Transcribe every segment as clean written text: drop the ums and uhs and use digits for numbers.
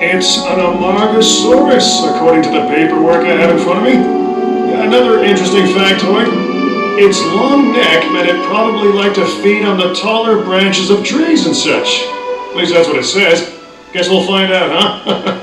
It's an Amargasaurus, according to the paperwork I have in front of me. Another interesting factoid. Its long neck meant it probably liked to feed on the taller branches of trees and such. At least that's what it says. Guess we'll find out, huh?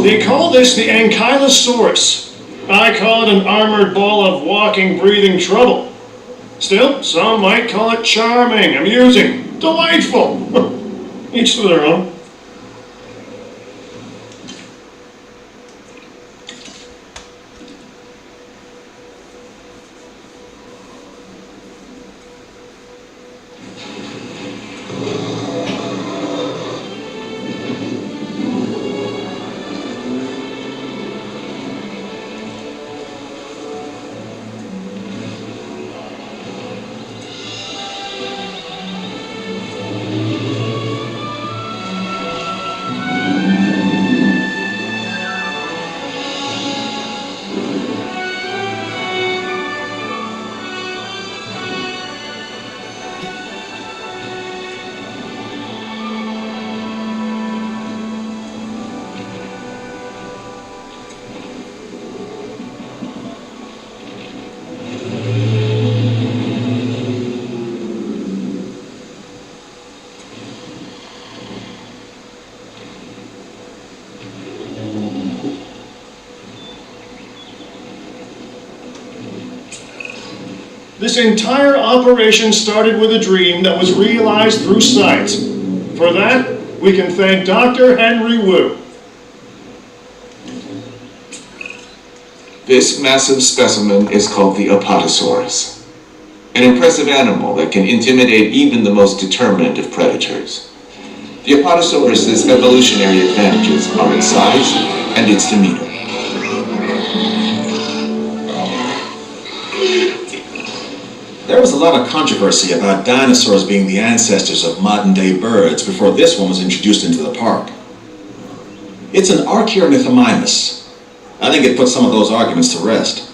They call this the Ankylosaurus. I call it an armored ball of walking, breathing trouble. Still, some might call it charming, amusing, delightful. Each to their own. This entire operation started with a dream that was realized through science. For that, we can thank Dr. Henry Wu. This massive specimen is called the Apatosaurus, an impressive animal that can intimidate even the most determined of predators. The Apatosaurus's evolutionary advantages are its size and its demeanor. There was a lot of controversy about dinosaurs being the ancestors of modern-day birds before this one was introduced into the park. It's an Archaeornithomimus. I think it puts some of those arguments to rest.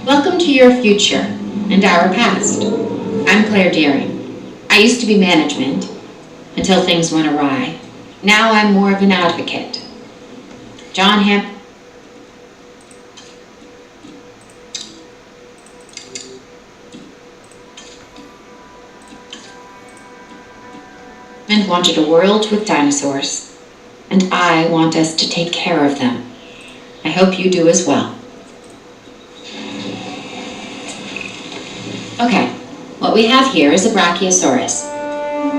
Welcome to your future and our past. I'm Claire Deering. I used to be management until things went awry. Now I'm more of an advocate. John Hemp. And wanted a world with dinosaurs. And I want us to take care of them. I hope you do as well. Okay, what we have here is a Brachiosaurus.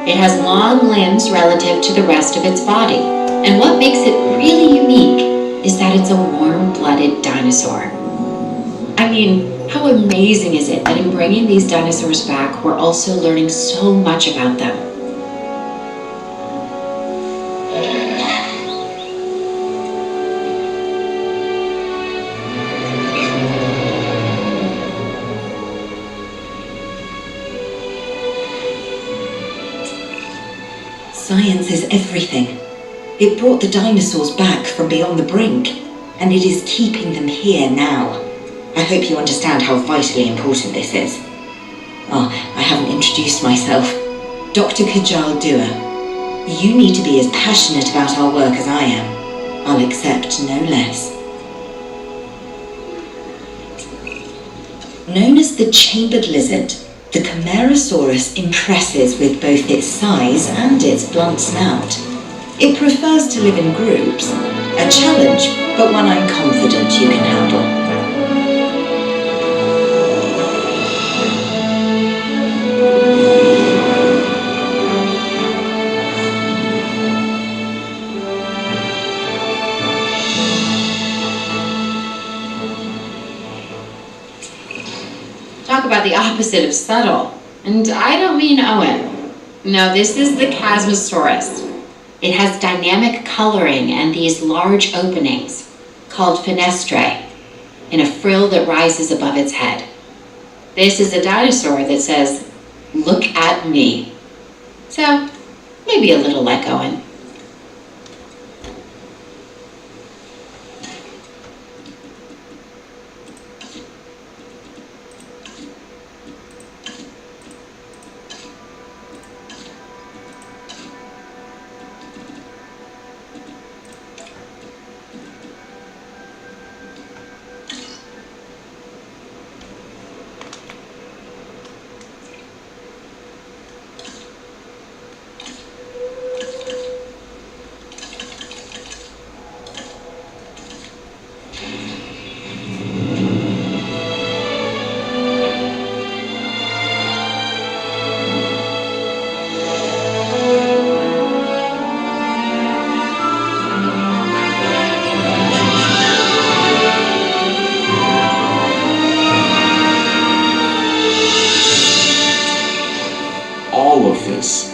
It has long limbs relative to the rest of its body. And what makes it really unique is that it's a warm-blooded dinosaur. I mean, how amazing is it that in bringing these dinosaurs back, we're also learning so much about them. Science is everything. It brought the dinosaurs back from beyond the brink, and it is keeping them here now. I hope you understand how vitally important this is. Oh, I haven't introduced myself. Dr. Kajal Dua. You need to be as passionate about our work as I am. I'll accept no less. Known as the chambered lizard, the Camarasaurus impresses with both its size and its blunt snout. It prefers to live in groups, a challenge, but one I'm confident you can handle. Talk about the opposite of subtle. And I don't mean Owen. No, this is the Chasmosaurus. It has dynamic coloring and these large openings, called fenestrae, in a frill that rises above its head. This is a dinosaur that says, "Look at me." So, maybe a little like Owen.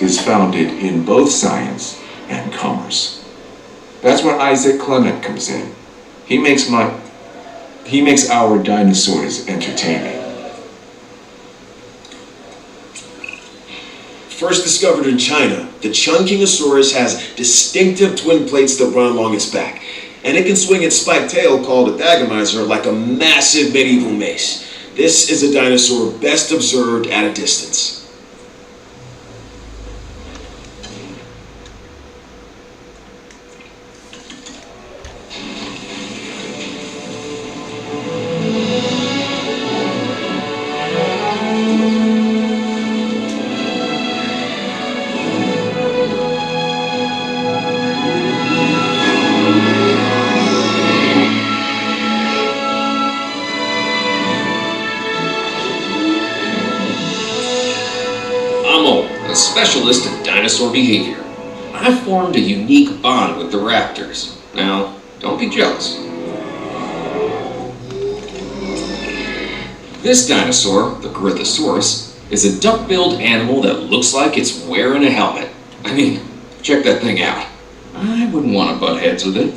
Is founded in both science and commerce. That's where Isaac Clement comes in. He makes our dinosaurs entertaining. First discovered in China, the Chungkingosaurus has distinctive twin plates that run along its back, and it can swing its spiked tail, called a dagomizer, like a massive medieval mace. This is a dinosaur best observed at a distance. A specialist in dinosaur behavior. I formed a unique bond with the raptors. Now, don't be jealous. This dinosaur, the Grythosaurus, is a duck-billed animal that looks like it's wearing a helmet. I mean, check that thing out. I wouldn't want to butt heads with it.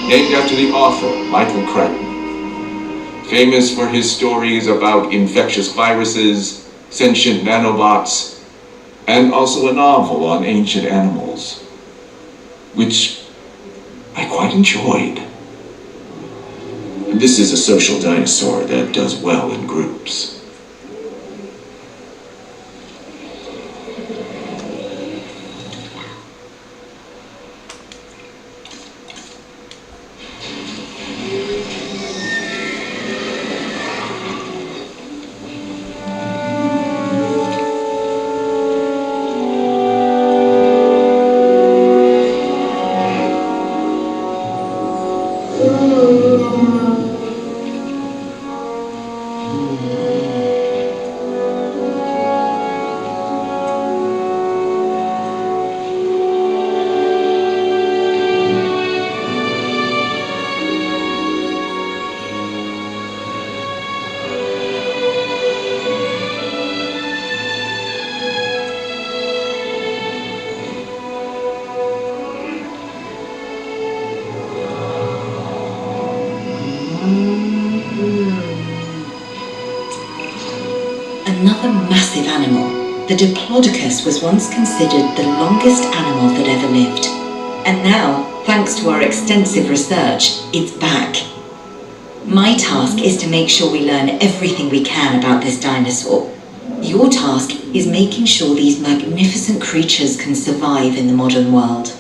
Named after the author, Michael Crichton. Famous for his stories about infectious viruses, sentient nanobots, and also a novel on ancient animals, which I quite enjoyed. This is a social dinosaur that does well in groups. Another massive animal. The Diplodocus was once considered the longest animal that ever lived. And now, thanks to our extensive research, it's back. My task is to make sure we learn everything we can about this dinosaur. Your task is making sure these magnificent creatures can survive in the modern world.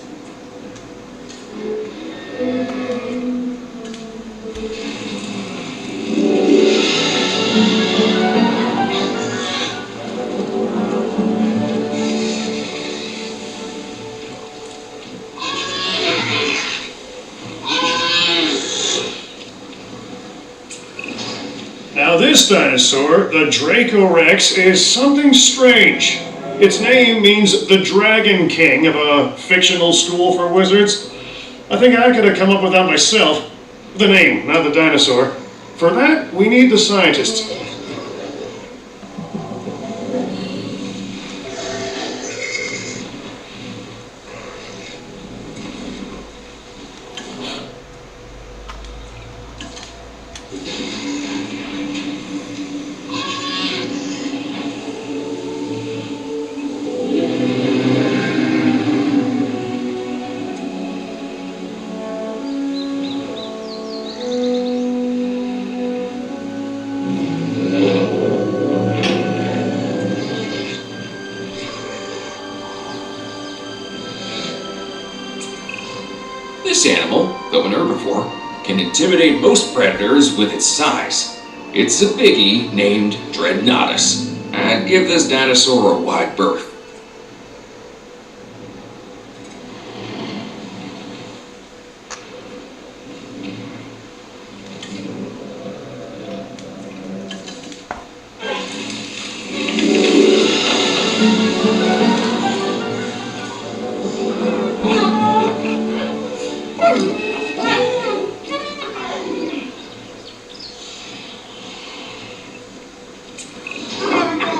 Now this dinosaur, the Dracorex, is something strange. Its name means the Dragon King of a fictional school for wizards. I think I could have come up with that myself. The name, not the dinosaur. For that, we need the scientists. This animal, though an herbivore, can intimidate most predators with its size. It's a biggie named Dreadnoughtus. I'd give this dinosaur a wide berth.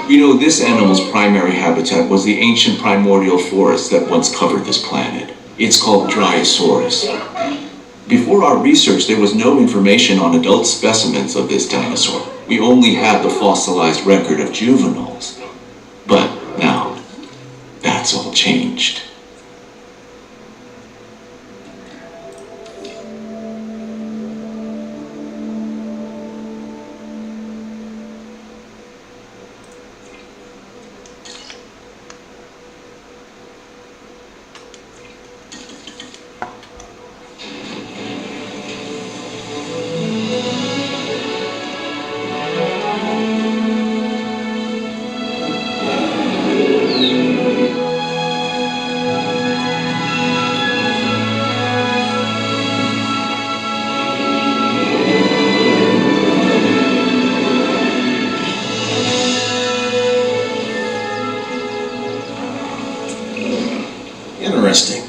We know this animal's primary habitat was the ancient primordial forest that once covered this planet. It's called Dryosaurus. Before our research, there was no information on adult specimens of this dinosaur. We only had the fossilized record of juveniles. But now, that's all changed. Interesting.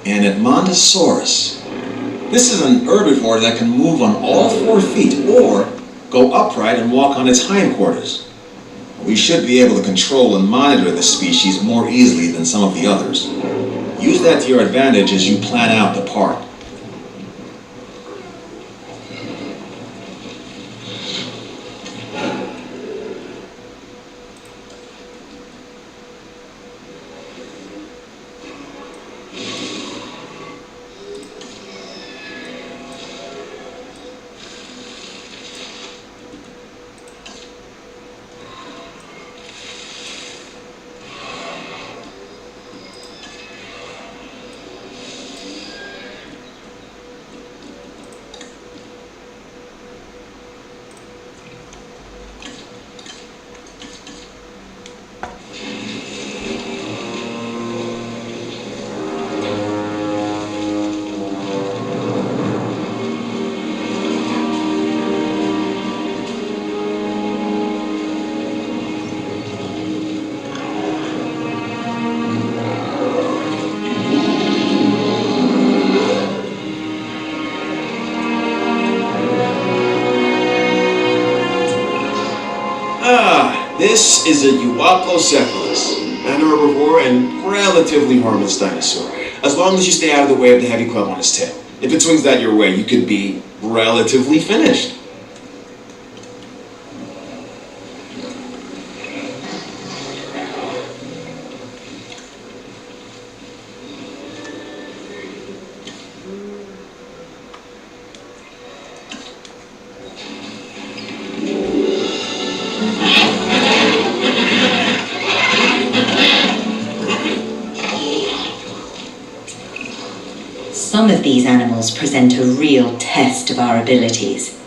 An Edmontosaurus. This is an herbivore that can move on all 4 feet or go upright and walk on its hindquarters. We should be able to control and monitor the species more easily than some of the others. Use that to your advantage as you plan out the park. This is a Euoplocephalus, an herbivore and relatively harmless dinosaur, as long as you stay out of the way of the heavy club on his tail. If it swings that your way, you could be relatively finished. Some of these animals present a real test of our abilities.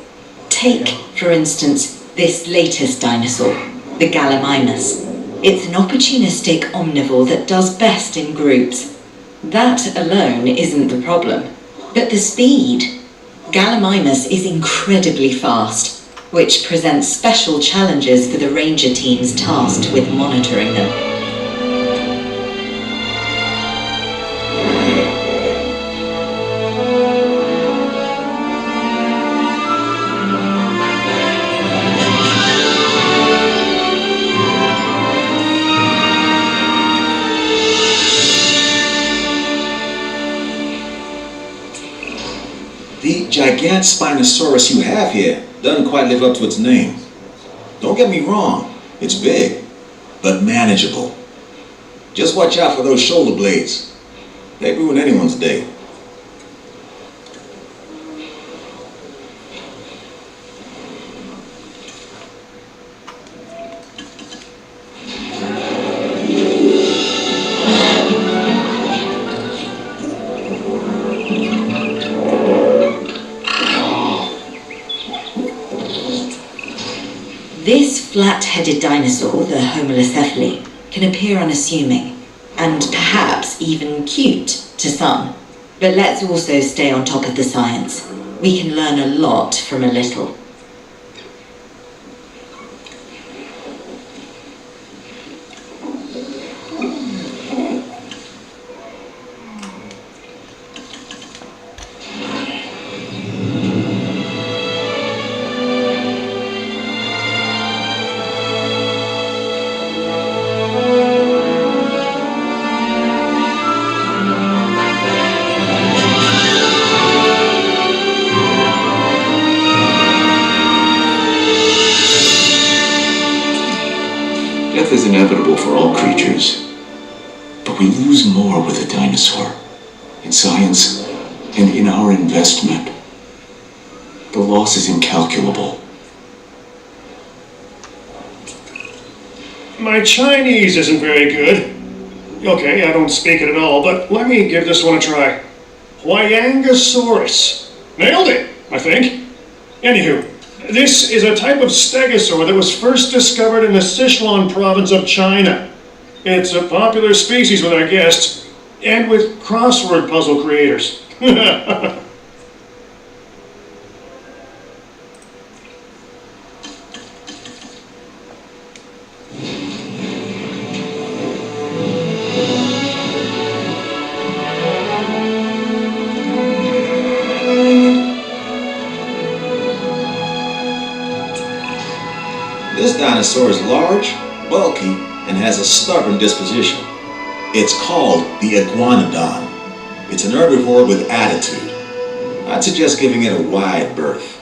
Take, for instance, this latest dinosaur, the Gallimimus. It's an opportunistic omnivore that does best in groups. That alone isn't the problem, but the speed. Gallimimus is incredibly fast, which presents special challenges for the ranger teams tasked with monitoring them. The gigantic Spinosaurus you have here doesn't quite live up to its name. Don't get me wrong, it's big, but manageable. Just watch out for those shoulder blades. They ruin anyone's day. This flat-headed dinosaur, the Homalocephale, can appear unassuming, and perhaps even cute to some. But let's also stay on top of the science. We can learn a lot from a little. Death is inevitable for all creatures, but we lose more with a dinosaur. In science and in our investment, the loss is incalculable. My Chinese isn't very good. Okay, I don't speak it at all, but let me give this one a try. Huayangosaurus. Nailed it, I think. Anywho, this is a type of stegosaur that was first discovered in the Sichuan province of China. It's a popular species with our guests, and with crossword puzzle creators. This dinosaur is large, bulky, and has a stubborn disposition. It's called the iguanodon. It's an herbivore with attitude. I'd suggest giving it a wide berth.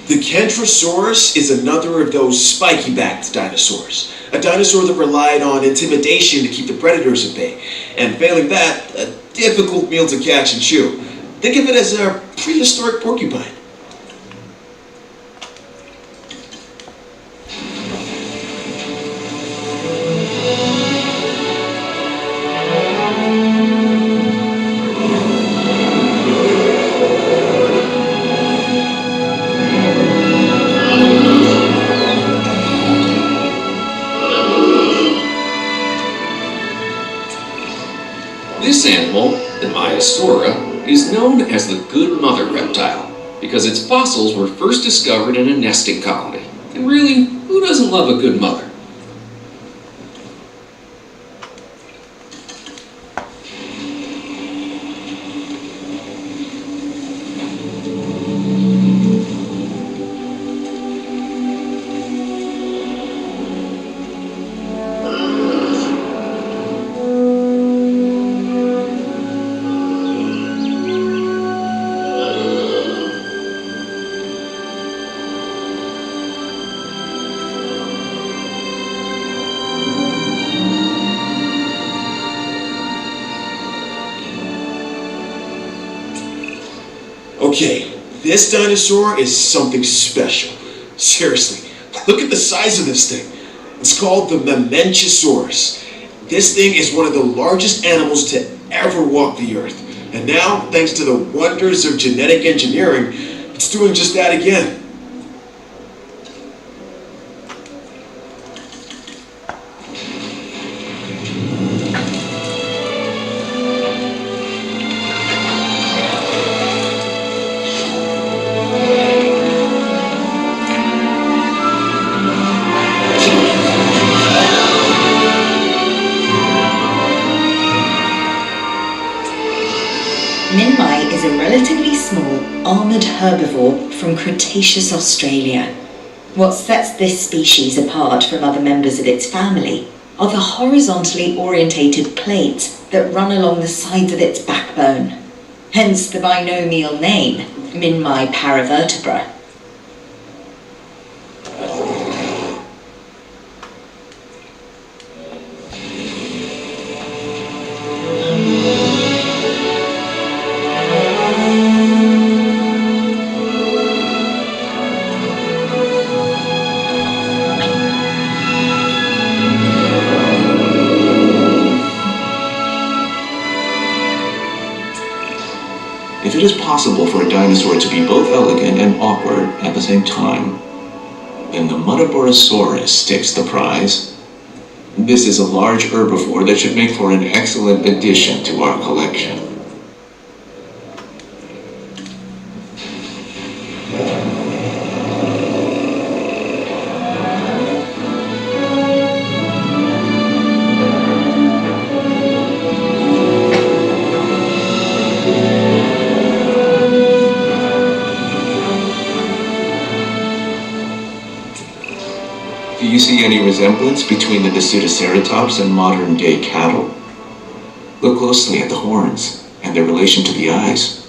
The Kentrosaurus is another of those spiky-backed dinosaurs. A dinosaur that relied on intimidation to keep the predators at bay. And failing that, a difficult meal to catch and chew. Think of it as a prehistoric porcupine. animal, the Maiasaura, is known as the good mother reptile because its fossils were first discovered in a nesting colony. And really, who doesn't love a good mother? Okay, this dinosaur is something special. Seriously, look at the size of this thing. It's called the Melepaskan. This thing is one of the largest animals to ever walk the earth. And now, thanks to the wonders of genetic engineering, it's doing just that again. Minmi is a relatively small, armoured herbivore from Cretaceous Australia. What sets this species apart from other members of its family are the horizontally orientated plates that run along the sides of its backbone. Hence the binomial name, Minmi paravertebra. If it is possible for a dinosaur to be both elegant and awkward at the same time, then the Melepaskan takes the prize. This is a large herbivore that should make for an excellent addition to our collection. Do you see any resemblance between the Pseudoceratops and modern-day cattle? Look closely at the horns and their relation to the eyes.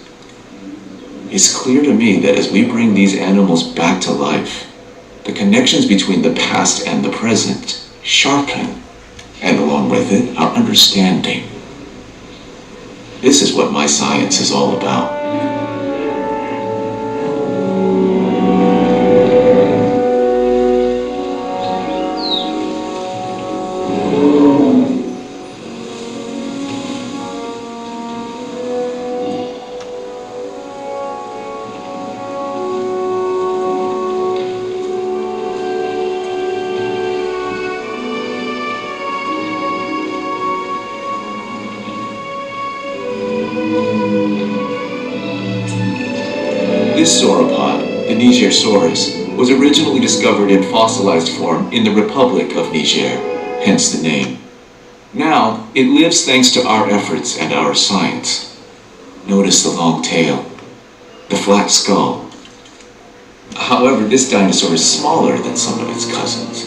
It's clear to me that as we bring these animals back to life, the connections between the past and the present sharpen, and along with it, our understanding. This is what my science is all about. This sauropod, the Nigersaurus, was originally discovered in fossilized form in the Republic of Niger, hence the name. Now, it lives thanks to our efforts and our science. Notice the long tail, the flat skull. However, this dinosaur is smaller than some of its cousins.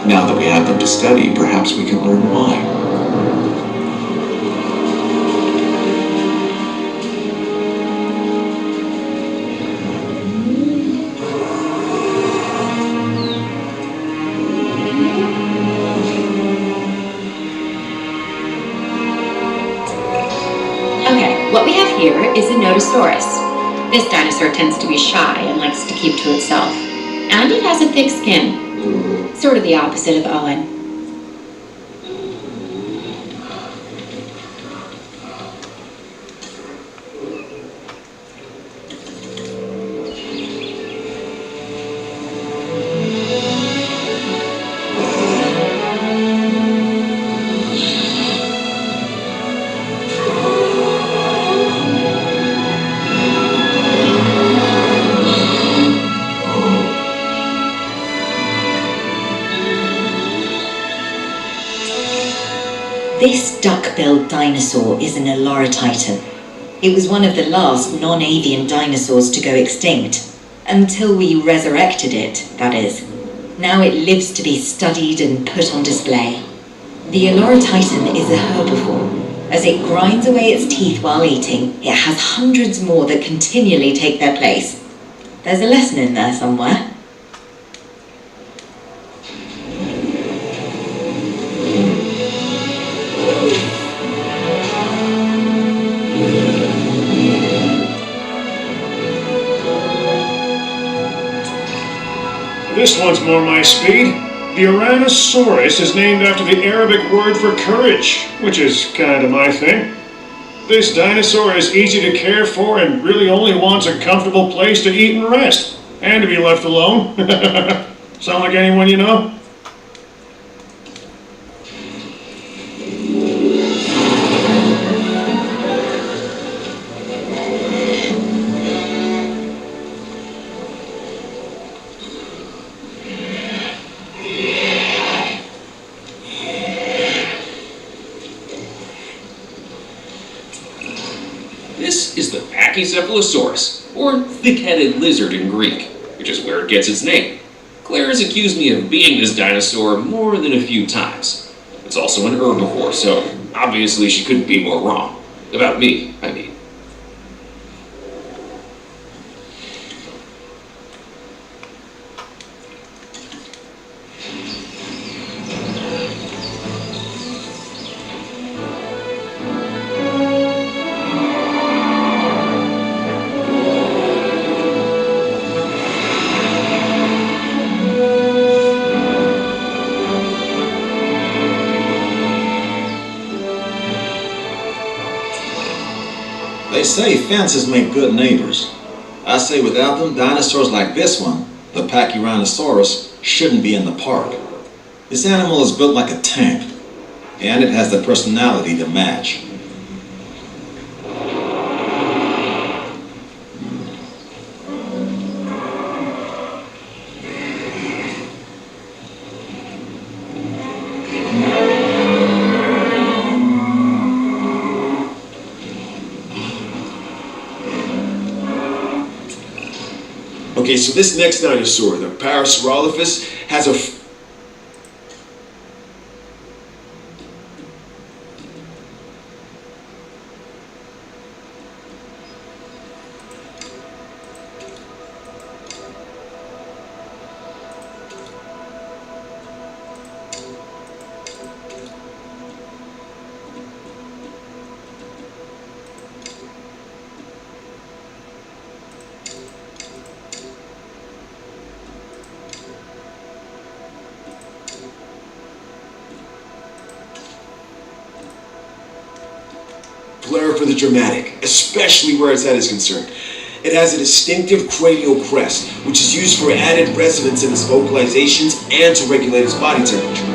Now that we have them to study, perhaps we can learn why. What we have here is a Nodosaurus. This dinosaur tends to be shy and likes to keep to itself. And it has a thick skin, sort of the opposite of Owen. This duck-billed dinosaur is an Eloratitan. It was one of the last non-avian dinosaurs to go extinct. Until we resurrected it, that is. Now it lives to be studied and put on display. The Eloratitan is a herbivore. As it grinds away its teeth while eating, it has hundreds more that continually take their place. There's a lesson in there somewhere. This one's more my speed. The Tyrannosaurus is named after the Arabic word for courage, which is kind of my thing. This dinosaur is easy to care for and really only wants a comfortable place to eat and rest, and to be left alone. Sound like anyone you know? This is the Pachycephalosaurus, or thick-headed lizard in Greek, which is where it gets its name. Claire has accused me of being this dinosaur more than a few times. It's also an herbivore, so obviously she couldn't be more wrong. About me, I mean. They say fences make good neighbors. I say without them, dinosaurs like this one, the Pachycephalosaurus, shouldn't be in the park. This animal is built like a tank, and it has the personality to match. Okay, so this next dinosaur, the Parasaurolophus, has a flair for the dramatic, especially where its head is concerned. It has a distinctive cranial crest, which is used for added resonance in its vocalizations and to regulate its body temperature.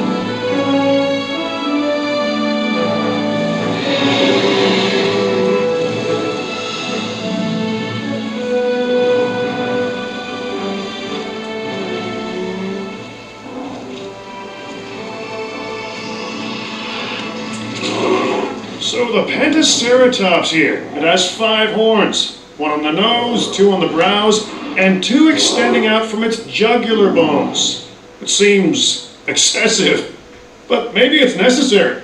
So the Pentaceratops here, it has 5 horns. 1 on the nose, 2 on the brows, and 2 extending out from its jugular bones. It seems excessive, but maybe it's necessary.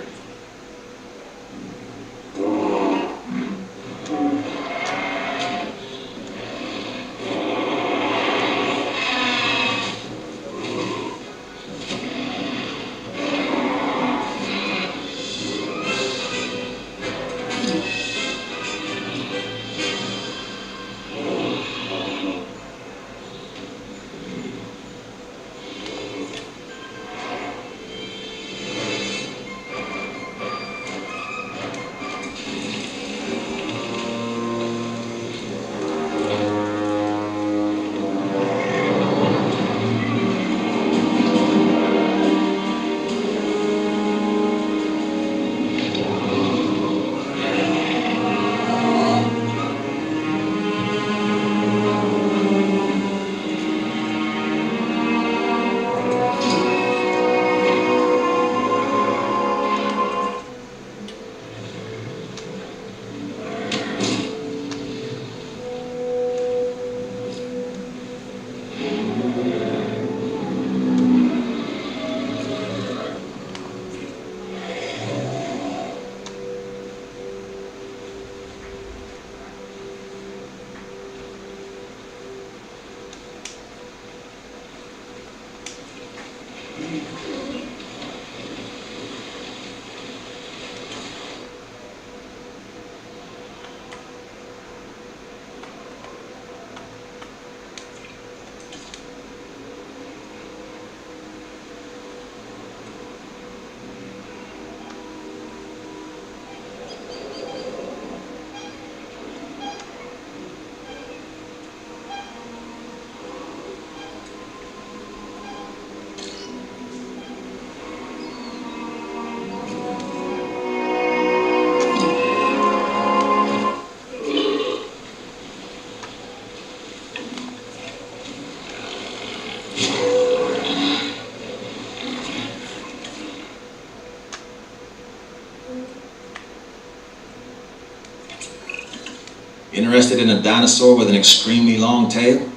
Interested in a dinosaur with an extremely long tail?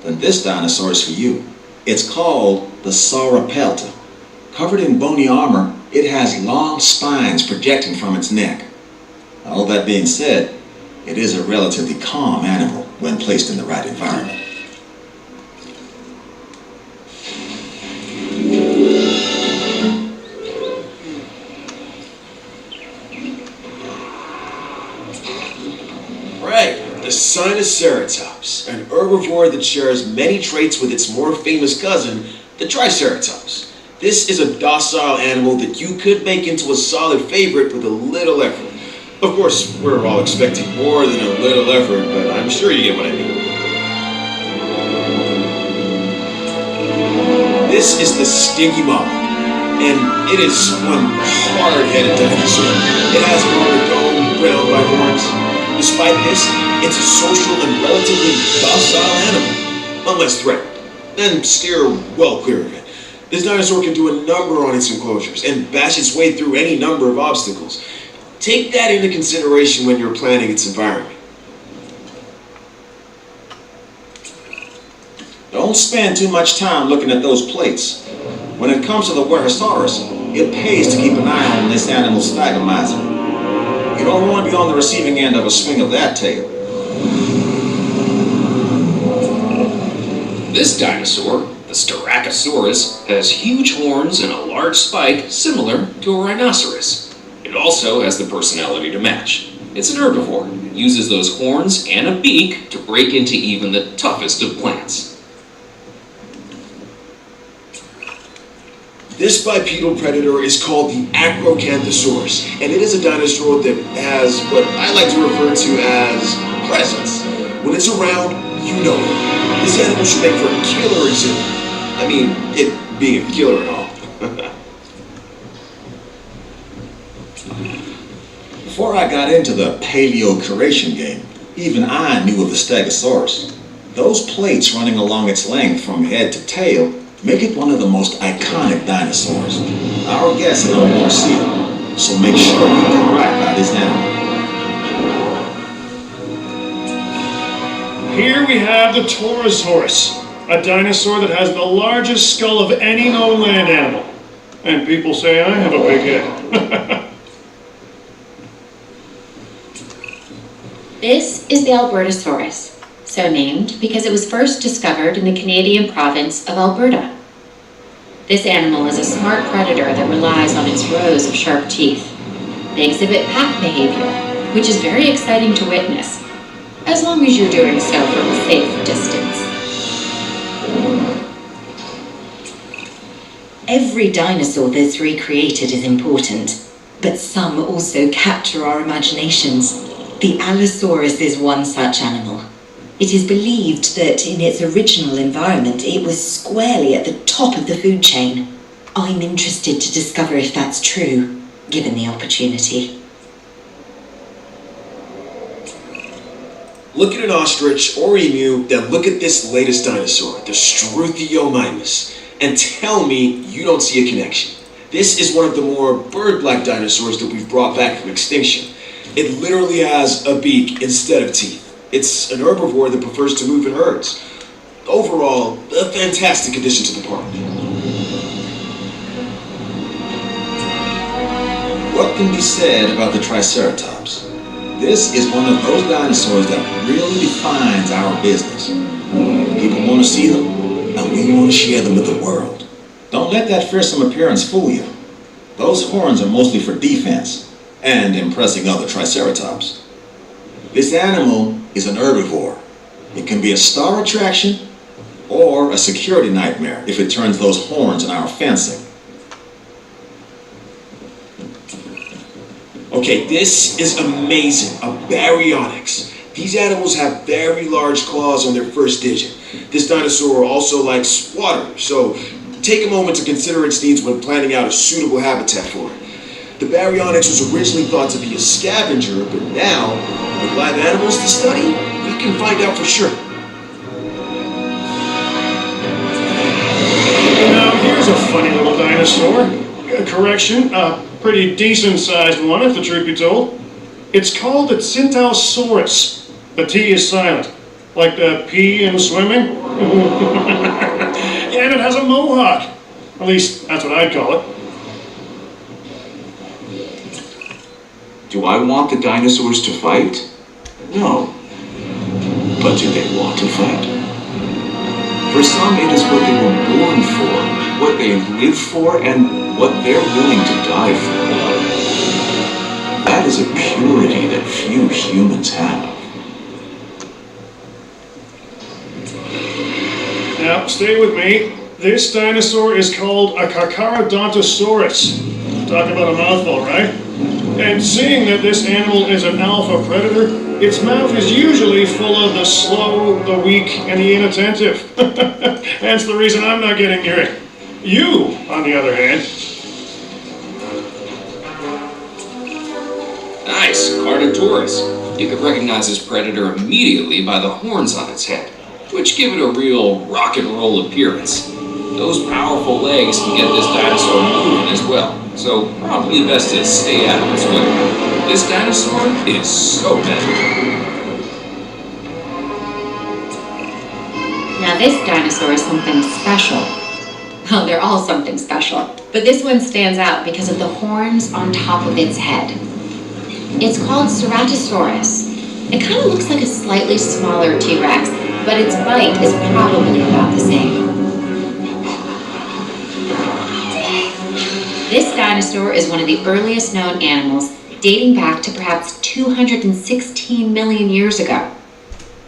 Then this dinosaur is for you. It's called the Sauropelta. Covered in bony armor, it has long spines projecting from its neck. All that being said, it is a relatively calm animal when placed in the right environment. Right, the Sinoceratops, an herbivore that shares many traits with its more famous cousin, the Triceratops. This is a docile animal that you could make into a solid favorite with a little effort. Of course, we're all expecting more than a little effort, but I'm sure you get what I mean. This is the Stingy Mama, and it is one hard-headed dinosaur. It has an armored dome crowned by horns. Despite this, it's a social and relatively docile animal, unless threatened. Then steer well clear of it. This dinosaur can do a number on its enclosures and bash its way through any number of obstacles. Take that into consideration when you're planning its environment. Don't spend too much time looking at those plates. When it comes to the Bertarung, it pays to keep an eye on this animal's stagomizer. You don't want to be on the receiving end of a swing of that tail. This dinosaur, the Styracosaurus, has huge horns and a large spike similar to a rhinoceros. It also has the personality to match. It's an herbivore. It uses those horns and a beak to break into even the toughest of plants. This bipedal predator is called the Acrocanthosaurus, and it is a dinosaur that has what I like to refer to as presence. When it's around, you know it. This animal should make for a killer exhibit. I mean, it being a killer and all. Before I got into the paleo-curation game, even I knew of the Stegosaurus. Those plates running along its length from head to tail make it one of the most iconic dinosaurs. Our guests don't want to see them, so make sure you do right by this animal. Here we have the Torosaurus, a dinosaur that has the largest skull of any known land animal. And people say I have a big head. This is the Albertosaurus, so named because it was first discovered in the Canadian province of Alberta. This animal is a smart predator that relies on its rows of sharp teeth. They exhibit pack behavior, which is very exciting to witness, as long as you're doing so from a safe distance. Every dinosaur that's recreated is important, but some also capture our imaginations. The Allosaurus is one such animal. It is believed that in its original environment it was squarely at the top of the food chain. I'm interested to discover if that's true, given the opportunity. Look at an ostrich or emu, then look at this latest dinosaur, the Struthiomimus, and tell me you don't see a connection. This is one of the more bird-like dinosaurs that we've brought back from extinction. It literally has a beak instead of teeth. It's an herbivore that prefers to move in herds. Overall, a fantastic addition to the park. What can be said about the Triceratops? This is one of those dinosaurs that really defines our business. People want to see them, and we want to share them with the world. Don't let that fearsome appearance fool you. Those horns are mostly for defense and impressing other Triceratops. This animal is an herbivore. It can be a star attraction or a security nightmare if it turns those horns in our fencing. Okay, this is amazing, a baryonyx. These animals have very large claws on their first digit. This dinosaur also likes water, so take a moment to consider its needs when planning out a suitable habitat for it. The baryonyx was originally thought to be a scavenger, but now, with live animals to study, we can find out for sure. There's a funny little dinosaur. Correction, a pretty decent-sized one, if the truth be told. It's called the Centausaurus. The T is silent, like the P in swimming. Yeah, and it has a mohawk. At least, that's what I'd call it. Do I want the dinosaurs to fight? No. But do they want to fight? For some, it is what they were born for, what they live for, and what they're willing to die for. That is a purity that few humans have. Now, stay with me. This dinosaur is called a Carcharodontosaurus. Talk about a mouthful, right? And seeing that this animal is an alpha predator, its mouth is usually full of the slow, the weak, and the inattentive. That's the reason I'm not getting near it. You, on the other hand. Nice, Carnotaurus. You could recognize this predator immediately by the horns on its head, which give it a real rock and roll appearance. Those powerful legs can get this dinosaur moving as well, so probably best to stay out of its way. This dinosaur is so metal. Now this dinosaur is something special. Well, they're all something special, but this one stands out because of the horns on top of its head. It's called Ceratosaurus. It kind of looks like a slightly smaller T-Rex, but its bite is probably about the same. This dinosaur is one of the earliest known animals, dating back to perhaps 216 million years ago.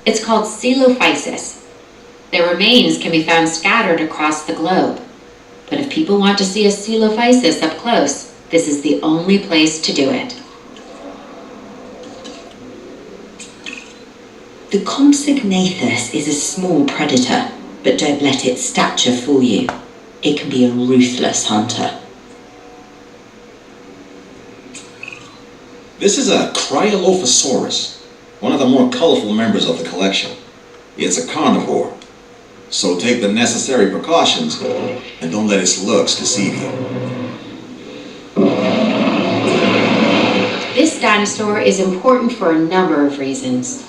It's called Coelophysis. Their remains can be found scattered across the globe. But if people want to see a Coelophysis up close, this is the only place to do it. The Compsognathus is a small predator, but don't let its stature fool you. It can be a ruthless hunter. This is a Cryolophosaurus, one of the more colorful members of the collection. It's a carnivore, so take the necessary precautions and don't let its looks deceive you. This dinosaur is important for a number of reasons.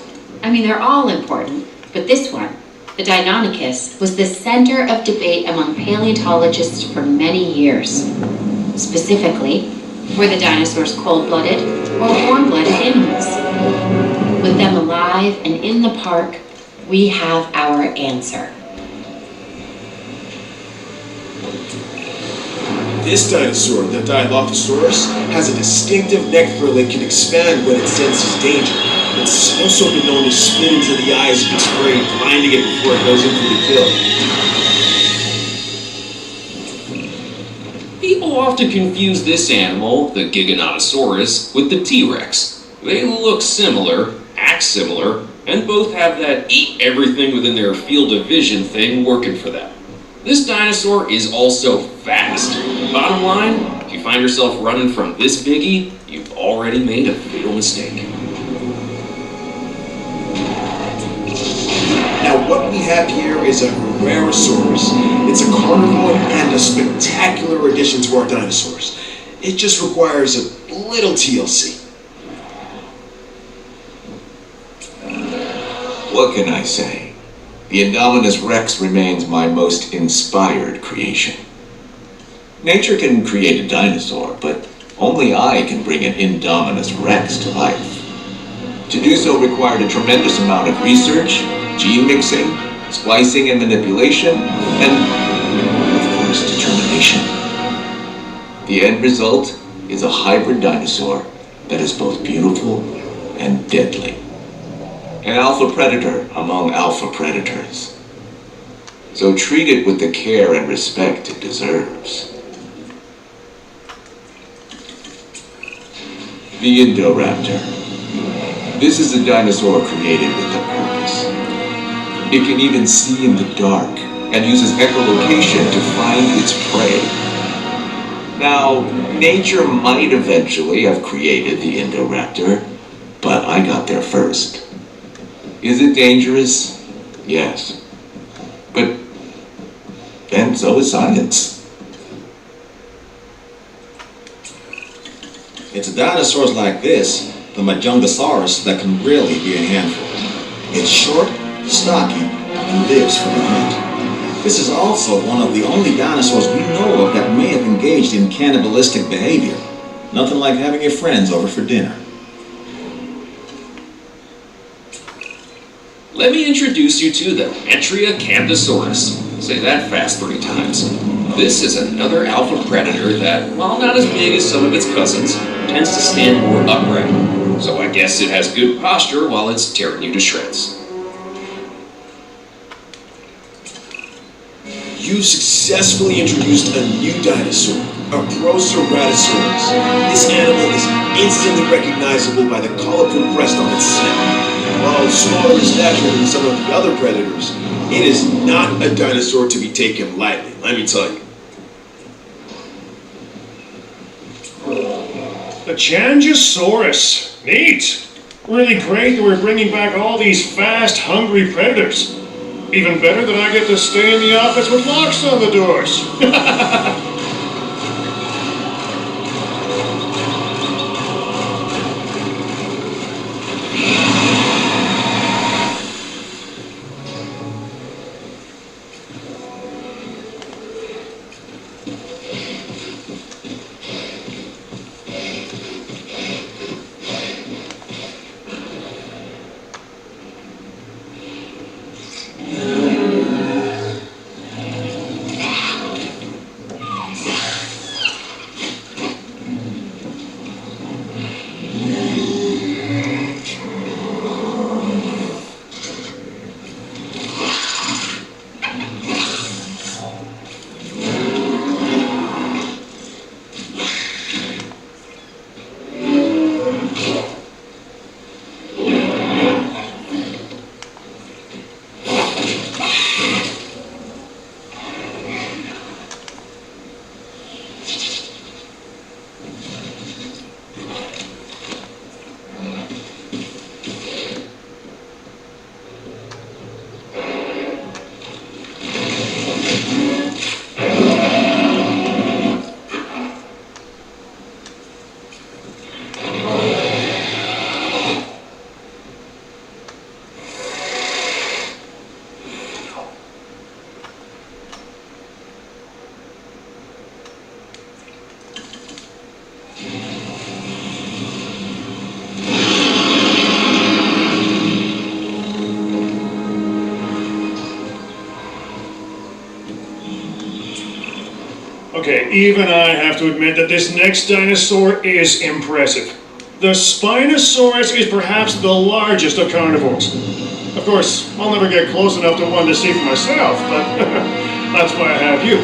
I mean, they're all important, but this one, the Deinonychus, was the center of debate among paleontologists for many years. Specifically, were the dinosaurs cold-blooded or warm-blooded animals? With them alive and in the park, we have our answer. This dinosaur, the Dilophosaurus, has a distinctive neck frill that can expand when it senses danger. It's also been known to spit into the eyes of its prey, blinding it before it goes in for the kill. People often confuse this animal, the Giganotosaurus, with the T-Rex. They look similar, act similar, and both have that eat everything within their field of vision thing working for them. This dinosaur is also fast. Bottom line, if you find yourself running from this biggie, you've already made a fatal mistake. Now what we have here is a Herrerasaurus. It's a carnivore and a spectacular addition to our dinosaurs. It just requires a little TLC. What can I say? The Indominus Rex remains my most inspired creation. Nature can create a dinosaur, but only I can bring an Indominus Rex to life. To do so required a tremendous amount of research, gene mixing, splicing and manipulation, and, of course, determination. The end result is a hybrid dinosaur that is both beautiful and deadly. An alpha predator among alpha predators. So treat it with the care and respect it deserves. The Indoraptor. This is a dinosaur created with a purpose. It can even see in the dark and uses echolocation to find its prey. Now, nature might eventually have created the Indoraptor, but I got there first. Is it dangerous? Yes. But then so is science. It's dinosaurs like this, the Majungasaurus, that can really be a handful. It's short, stocky, and lives for the hunt. This is also one of the only dinosaurs we know of that may have engaged in cannibalistic behavior. Nothing like having your friends over for dinner. Let me introduce you to the Metriacanthosaurus. Say that fast 3 times. This is another alpha predator that, while not as big as some of its cousins, tends to stand more upright. So I guess it has good posture while it's tearing you to shreds. You successfully introduced a new dinosaur, a Proceratosaurus. This animal is instantly recognizable by the colorful crest on its snout. While smaller in stature than some of the other predators, it is not a dinosaur to be taken lightly, let me tell you. The Changosaurus. Neat. Really great that we're bringing back all these fast, hungry predators. Even better that I get to stay in the office with locks on the doors. Okay, even I have to admit that this next dinosaur is impressive. The Spinosaurus is perhaps the largest of carnivores. Of course, I'll never get close enough to one to see for myself, but that's why I have you.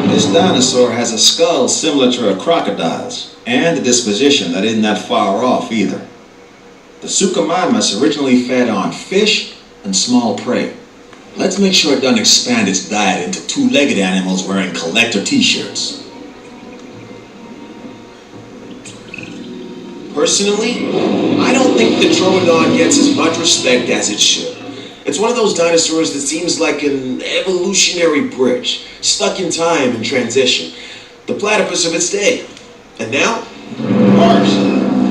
This dinosaur has a skull similar to a crocodile's, and a disposition that isn't that far off either. The Suchomimus originally fed on fish and small prey. Let's make sure it doesn't expand its diet into two-legged animals wearing collector t-shirts. Personally, I don't think the Troodon gets as much respect as it should. It's one of those dinosaurs that seems like an evolutionary bridge, stuck in time and transition. The platypus of its day. And now, ours.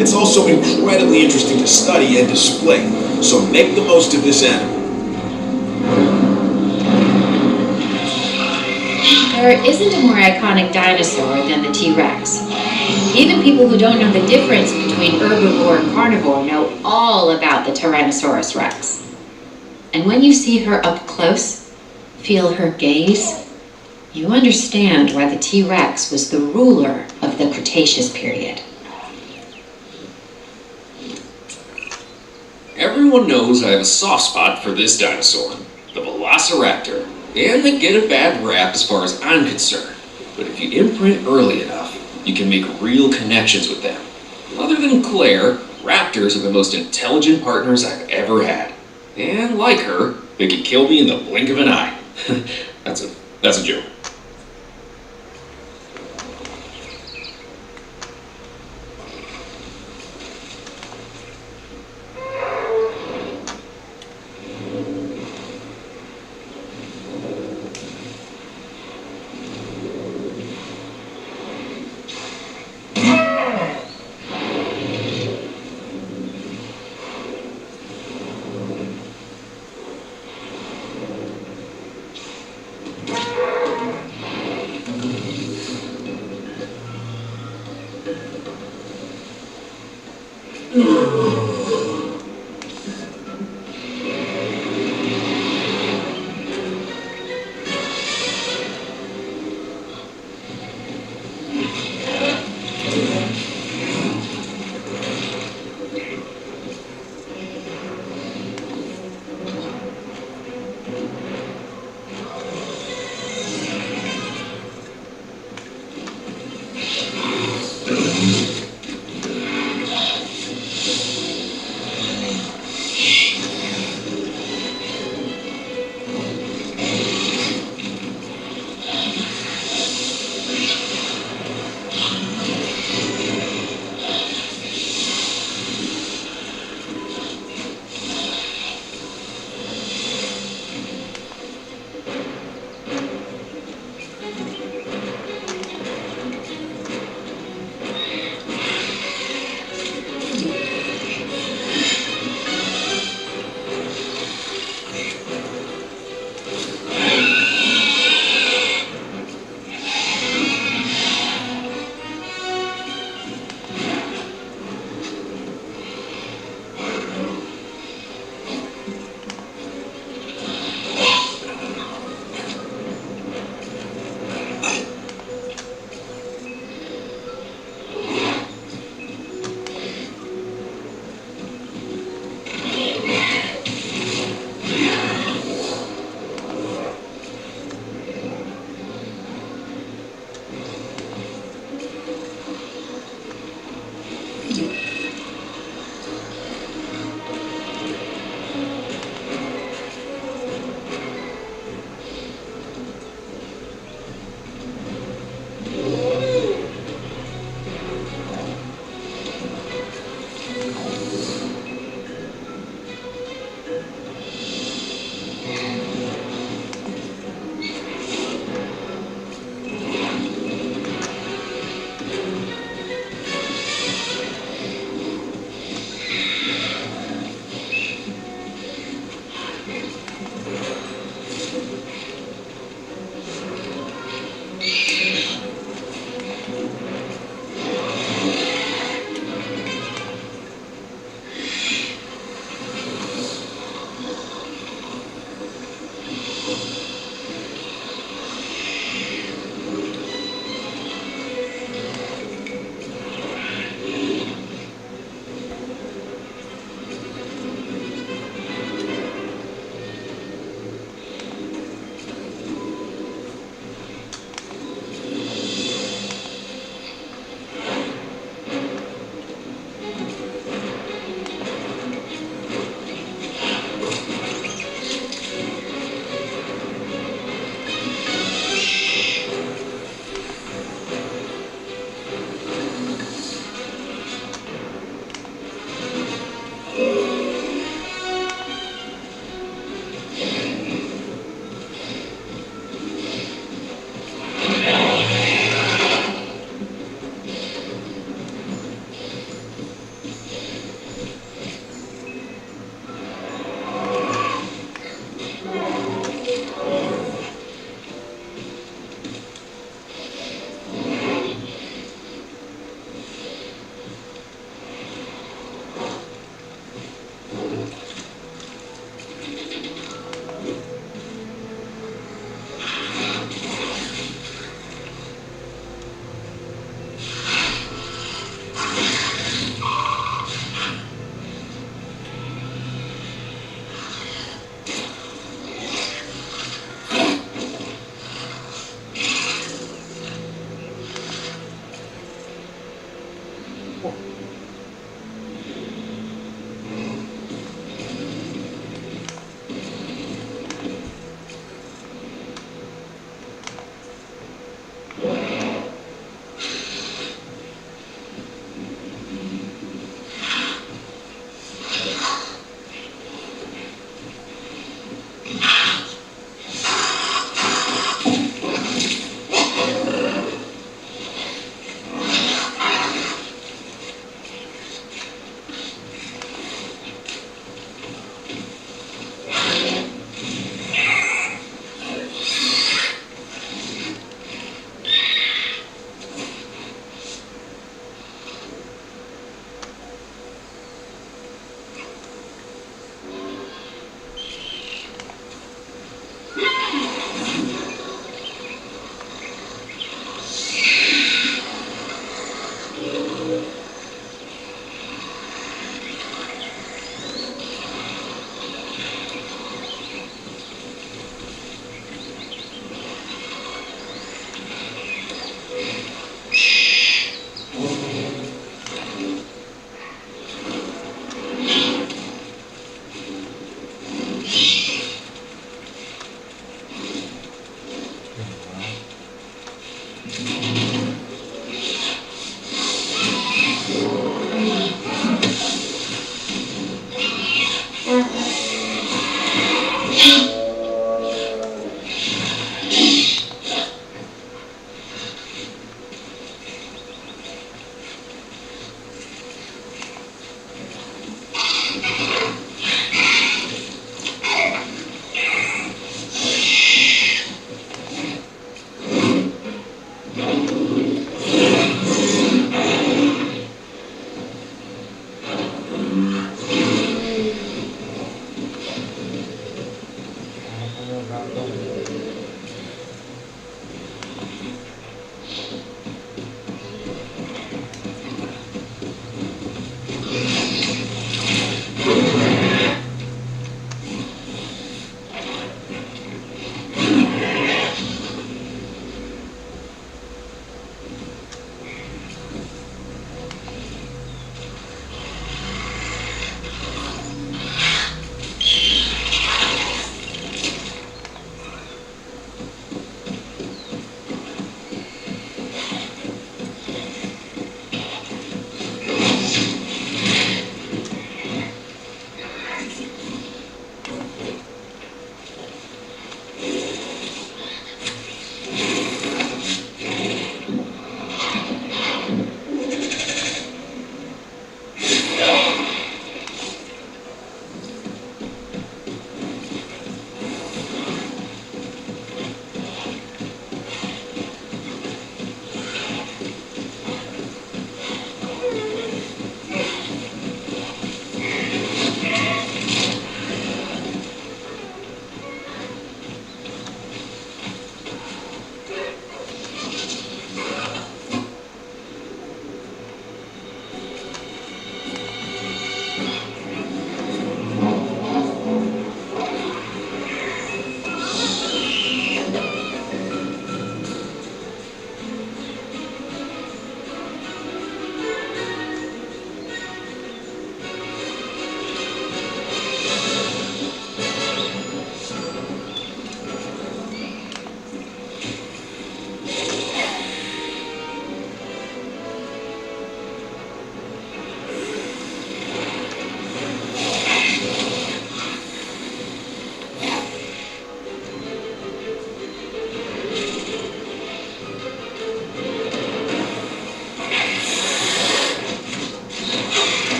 It's also incredibly interesting to study and display, so make the most of this animal. There isn't a more iconic dinosaur than the T-Rex. Even people who don't know the difference between herbivore and carnivore know all about the Tyrannosaurus Rex. And when you see her up close, feel her gaze, you understand why the T-Rex was the ruler of the Cretaceous period. Everyone knows I have a soft spot for this dinosaur, the Velociraptor, and they get a bad rap as far as I'm concerned. But if you imprint early enough, you can make real connections with them. Other than Claire, raptors are the most intelligent partners I've ever had. And like her, they can kill me in the blink of an eye. That's a joke.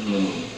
Hmm.